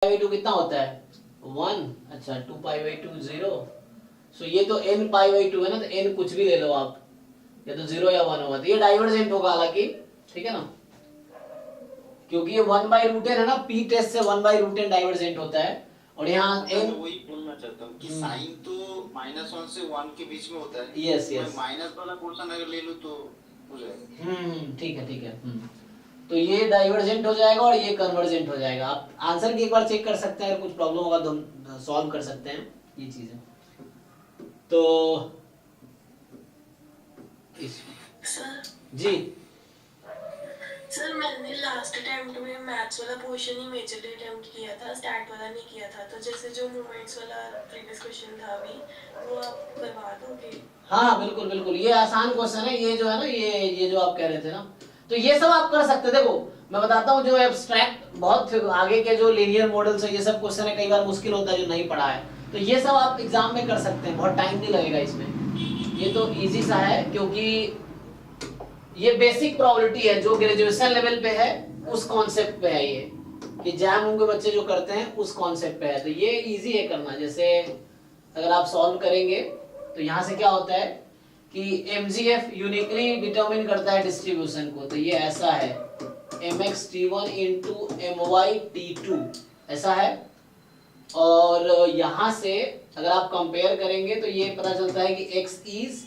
By two कितना होता है 1। अच्छा 2 पाई बाई टू 0। सो ये तो n पाई बाई टू है ना, तो n कुछ भी ले लो आप, या तो 0 या 1 होगा, तो ये डाइवर्जेंट होगा हालांकि, ठीक है ना, क्योंकि ये 1 बाई रूट है ना, p टेस्ट से 1 बाई रूट डाइवर्जेंट होता है। और यहाँ n वही बोलना चाहता हूँ कि साइन तो -1 से 1 के बीच में होता है। यस यस, माइनस वाला पोर्शन अगर ले लूँ तो हो जाएगा। ठीक है ठीक है। तो ये डाइवर्जेंट हो जाएगा और ये कन्वर्जेंट हो जाएगा। आप आंसर की एक बार चेक कर सकते हैं, अगर कुछ प्रॉब्लम होगा तो हम सॉल्व कर सकते हैं ये चीजें। तो सर जी सर मैंने लास्ट अटेम्प्ट में मैथ्स वाला पोर्शन ही मेजरली अटेम्प्ट किया था, स्टैट वाला नहीं किया था। तो जैसे जो मूवमेंट्स वाला प्रीवियस क्वेश्चन था अभी, वो आप करवा दोगे? हाँ बिल्कुल बिल्कुल, ये आसान क्वेश्चन है, ये जो है ना, ये जो आप कह रहे थे ना, तो ये सब आप कर सकते। देखो मैं बताता हूँ, जो एब्स्ट्रैक्ट बहुत आगे के जो लीनियर मॉडल्स है, ये सब क्वेश्चन है, कई बार मुश्किल होता है जो नहीं पढ़ा है, तो ये सब आप एग्जाम में कर सकते हैं, बहुत टाइम नहीं लगेगा इसमें। ये तो इजी सा है, क्योंकि ये बेसिक प्रोबेबिलिटी है जो ग्रेजुएशन लेवल पे है, उस कॉन्सेप्ट पे है ये, कि जैम के बच्चे जो करते हैं उस कॉन्सेप्ट पे है, तो ये इजी है करना। जैसे अगर आप सॉल्व करेंगे तो यहाँ से क्या होता है कि MGF यूनिकली डिटरमिन करता है डिस्ट्रीब्यूशन को, तो ये ऐसा है mx t1 into my t2 ऐसा है। और यहाँ से अगर आप कंपेयर करेंगे तो ये पता चलता है कि x इज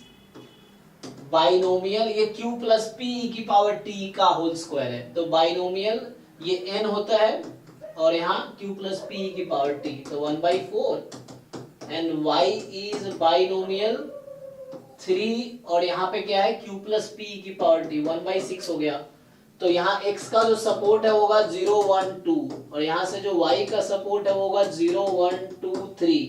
बाइनोमियल, ये q प्लस p की पावर t का होल स्क्वायर है, तो बाइनोमियल ये n होता है और यहाँ q प्लस p की पावर t, तो 1/4 एंड y इज बाइनोमियल 3 और यहाँ पे क्या है q प्लस p की पावर t 1/6 हो गया। तो यहाँ x का जो सपोर्ट है वो होगा 0 1 2 और यहाँ से जो y का सपोर्ट है वो होगा 0 1 2 3,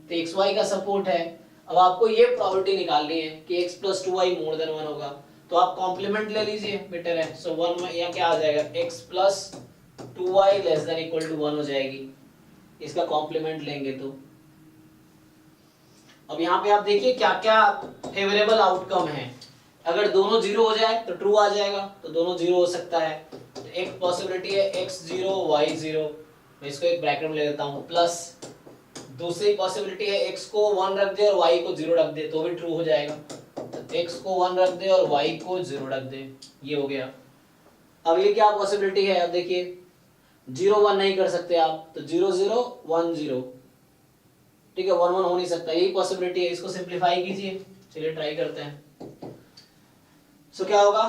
तो xy का सपोर्ट है। अब आपको ये प्रॉपर्टी निकालनी है कि x plus 2y more than 1 होगा, तो आप कॉम्प्लीमेंट ले लीजिए, बेटर है। सो 1 में यहाँ क्या आ जाएगा, x plus 2y less than equal to 1 हो जाएगी, इसका कॉम्प्लीमेंट लेंगे तो। अब यहाँ पे आप देखिए क्या क्या फेवरेबल आउटकम है। अगर दोनों जीरो हो जाए तो ट्रू आ जाएगा, तो दोनों जीरो हो सकता है। तो एक पॉसिबिलिटी है x0 y0, मैं इसको एक ब्रैकेट में ले लेता हूँ, प्लस दूसरी पॉसिबिलिटी है x को 1 रख दे और y को 0 रख दे, तो भी ट्रू हो जाएगा। तो x को 1 रख दे और y को 0 रख दे, ये हो गया। अगली क्या पॉसिबिलिटी है, अब देखिए 0 1 नहीं कर सकते आप, तो 0 0 1 0, ठीक है, 1 1 हो नहीं सकता, यही पॉसिबिलिटी है। इसको सिंपलीफाई कीजिए, चलिए ट्राई करते हैं। सो क्या होगा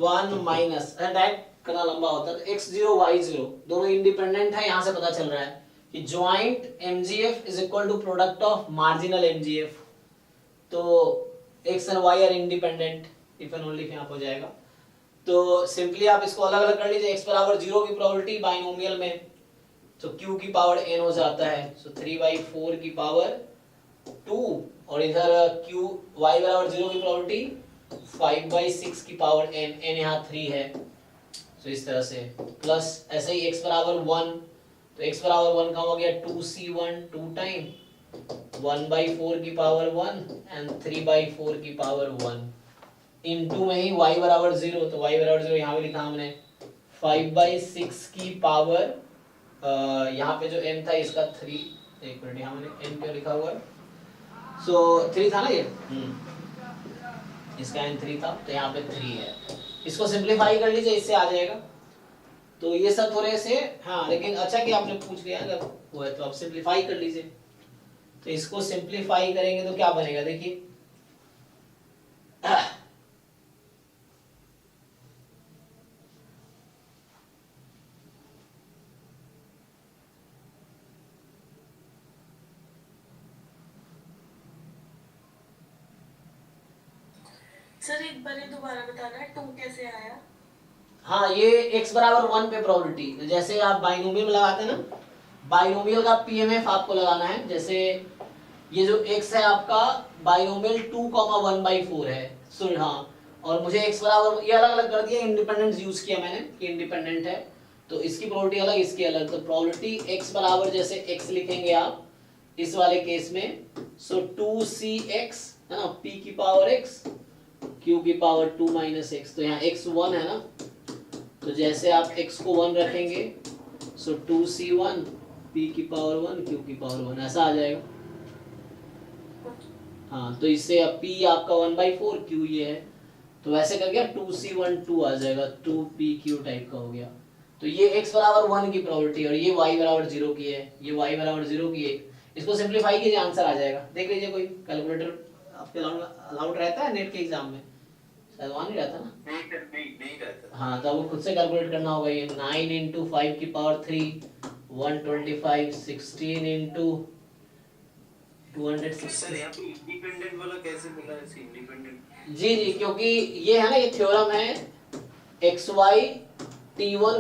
1 माइनस, डायरेक्ट करना लंबा होता है, तो x0 y0 दोनों इंडिपेंडेंट है, यहां से पता चल रहा है कि joint MGF is equal to product of marginal MGF, तो x and y are independent if and only यहाँ हो जाएगा। तो सिंपली आप इसको अलग अलग कर लीजिए, x बराबर 0 की प्रोबेबिलिटी बाइनोमियल में, तो q की पावर n हो जाता है, सो 3/4 की पावर 2 और इधर q y बराबर 0 की प्रोबेबिलिटी 5/6 की पावर n, n यहाँ 3 है, तो इस तरह से प्लस ऐसे ही x बराबर 1, तो x बराबर 1 का हो गया 2c1 2 टाइम 1/4 की पावर 1 एंड 3/4 की पावर 1 इनटू में ही y बराबर 0, तो y बराबर 0 यहाँ भी लिखा हमने 5/6 की पावर यहाँ पे जो n था इसका 3, एक मिनट यहाँ मैंने n क्यों लिखा हुआ है, सो 3 था ना ये, इसका n 3 था, तो यहाँ पे 3 है। इसको सिंपलीफाई कर लीजिए, इससे आ जाएगा। तो ये सब थोड़े से, हाँ लेकिन अच्छा कि आपने पूछ लिया, अगर वो है तो आप सिंपलीफाई कर लीजिए। तो इसको सिंपलीफाई करेंगे तो क्या बनेगा, देखिए सर एक बार ये दोबारा बताना, 2 कैसे आया? हाँ ये x बराबर 1 पे प्रोबेबिलिटी, जैसे आप बाइनोमियल में लगाते हैं ना, बाइनोमियल का PMF आपको लगाना है। जैसे ये जो x है आपका बाइनोमियल 2,1/4 है, सो हाँ, और मुझे x बराबर ये अलग अलग कर दिया, इंडिपेंडेंट यूज किया मैंने कि इंडिपेंडेंट है, तो इसकी प्रोबेबिलिटी अलग इसकी अलग, तो प्रोबेबिलिटी x बराबर जैसे x लिखेंगे आप इस वाले केस में, सो 2cx है ना, p की पावर x q की पावर 2 माइनस x, तो यहाँ x 1 है ना, तो जैसे आप x को 1 रखेंगे, सो 2c1 p की पावर 1 q की पावर 1 ऐसा आ जाएगा। हाँ तो इससे अब p आपका 1/4 q ये है, तो वैसे कर गया 2c1 2 आ जाएगा, 2pq टाइप का हो गया। तो ये x बराबर 1 की प्रोबेबिलिटी और ये y बराबर 0 की है, ये y बराबर 0 की है। इसको सिंपलीफाई कीजिए, आंसर आ जाएगा। देख लीजिए कोई कैलकुलेटर आपके अलाउड रहता है नेट के एग्जाम में? शायद वहाँ नहीं रहता ना? नहीं रहता। हाँ तो आपको खुद से कैलकुलेट करना होगा। ये 9 इंटू 5 की पावर 3 125, 16 इंटू 260। सर यहाँ पे इंडिपेंडेंट वाला कैसे मिला ऐसे इंडिपेंडेंट? जी जी, क्योंकि ये है ना, ये थ्योरम है xy t1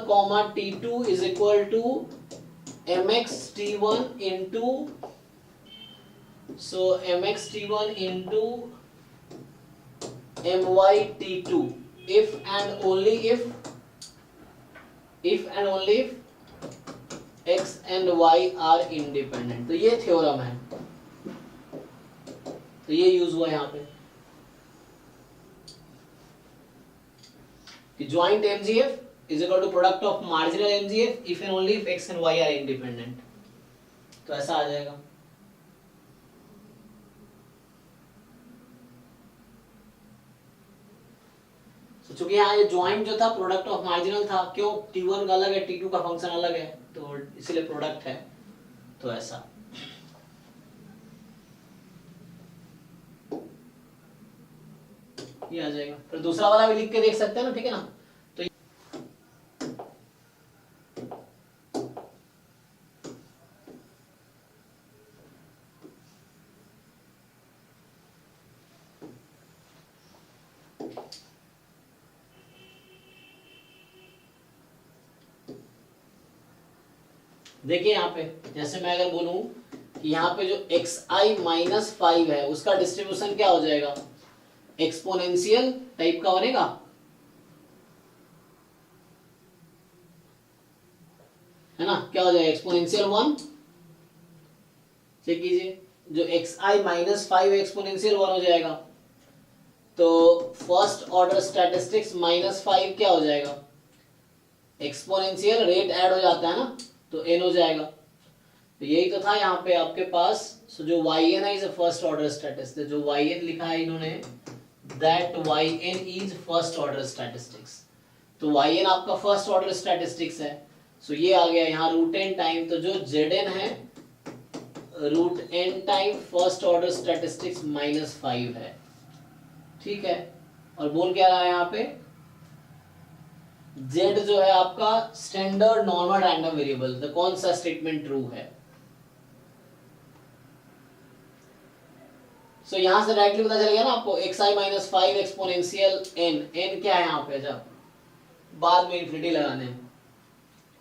t2 is equal to mx t1 into mx t1 into my t2 if and only if x and y are independent। तो ये थ्योरम है, तो ये यूज हुआ यहाँ पे कि joint MGF is equal to product of marginal MGF if and only if x and y are independent। तो ऐसा आ जाएगा। तो चूंकि यहाँ ये ज्वाइंट जो था प्रोडक्ट ऑफ मार्जिनल था, क्यों? t1 का अलग है, t2 का फंक्शन अलग है, तो इसलिए प्रोडक्ट है, तो ऐसा। ये आ जाएगा। फिर दूसरा वाला भी लिख के देख सकते हैं ना, ठीक है ना? तो देखिए यहाँ पे जैसे मैं अगर बोलूं कि यहाँ पे जो xi माइनस 5 है उसका डिस्ट्रीब्यूशन क्या हो जाएगा? एक्सपोनेंशियल टाइप का बनेगा, है ना? क्या हो जाएगा? एक्सपोनेंशियल 1। चेक कीजिए, जो xi माइनस 5 एक्सपोनेंशियल 1 हो जाएगा, तो फर्स्ट ऑर्डर स्टैटिस्टिक्स माइनस 5 क्या हो जाएगा? एक्सपोनेंशियल रेट ऐड हो जाता है ना, तो n हो जाएगा। तो यही तो था यहाँ पे आपके पास। सो जो yn है is a first order statistics, जो yn लिखा है इन्होंने, that yn is first order statistics. तो yn आपका फर्स्ट ऑर्डर स्टैटिस्टिक्स है। सो ये आ गया यहाँ रूट n टाइम, तो जो zn है root n time first order statistics minus 5 है, ठीक है। और बोल क्या रहा है यहाँ पे? z जो है आपका स्टैंडर्ड नॉर्मल रैंडम वेरिएबल, तो कौन सा स्टेटमेंट ट्रू है? सो यहां से डायरेक्टली पता चल गया ना आपको, xi माइनस 5 एक्सपोनेंशियल n क्या है यहाँ पे? जब बाद में इन्फिनिटी लगाने,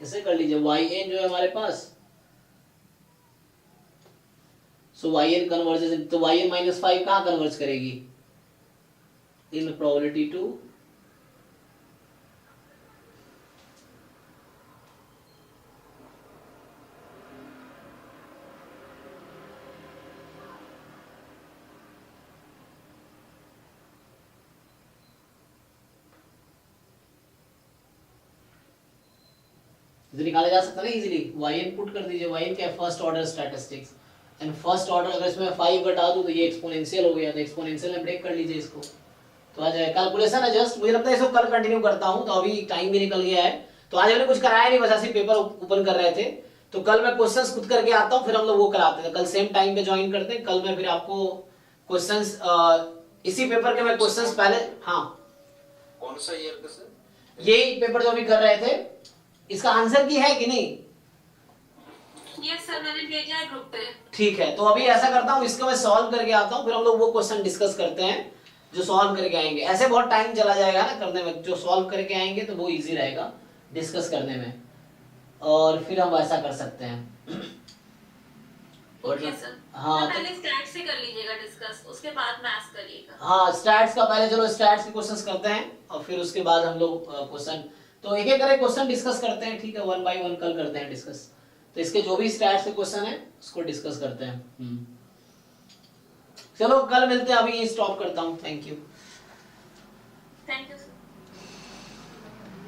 ऐसे कर लीजिए। yn जो है हमारे पास, सो yn कन्वर्जेस, तो yn माइनस 5 कहाँ कन्वर्ज करेगी? इन प्रोबेबिलिटी टू निकाला जा सकता है ना इजीली। yn पुट कर दीजिए, yn क्या है? First order statistics, and first order अगर इसमें 5 घटा दूं तो ये एक्सपोनेंशियल हो गया, तो एक्सपोनेंशियल में ब्रेक कर लीजिए इसको, तो आ जाएगा। कैलकुलेशन है जस्ट, मुझे लगता है इसको कल कंटिन्यू करता हूं, तो अभी टाइम भी निकल गया है। तो आज हमने कुछ कराया नहीं, बस ऐसे पेपर ओपन कर रहे थे। तो कल मैं क्वेश्चंस खुद करके आता हूं, फिर हम लोग वो कराते हैं। कल सेम टाइम पे ज्वाइन करते हैं। कल मैं फिर आपको क्वेश्चंस इसी पेपर के मैं क्वेश्चंस पहले, हाँ कौन सा ईयर का सर? यही पेपर जो अभी कर रहे थे, इसका आंसर की है कि नहीं? यस सर, मैंने भेजा है ग्रुप पे। ठीक है, तो अभी ऐसा करता हूँ, इसका मैं सॉल्व करके आता हूँ, फिर हम लोग वो क्वेश्चन डिस्कस करते हैं जो सॉल्व करके आएंगे। ऐसे बहुत टाइम चला जाएगा ना करने में, जो सॉल्व करके आएंगे तो वो इजी रहेगा डिस्कस करने में, और फिर हम वैसा कर सकते हैं। Okay sir. हाँ पहले स्टैट्स से कर लीजिएगा डिस्कस, उसके बाद मैथ्स करिएगा। हाँ, स्टैट्स का पहले चलो स्टैट्स के क्वेश्चंस करते हैं, और फिर उसके बाद हम लोग क्वेश्चन, तो एक एक करके क्वेश्चन डिस्कस करते हैं, ठीक है? 1 बाय 1 कल करते हैं डिस्कस। तो इसके जो भी स्टैट्स के क्वेश्चन है उसको डिस्कस करते हैं। चलो कल मिलते हैं, अभी स्टॉप करता हूँ। Thank you. Thank you sir.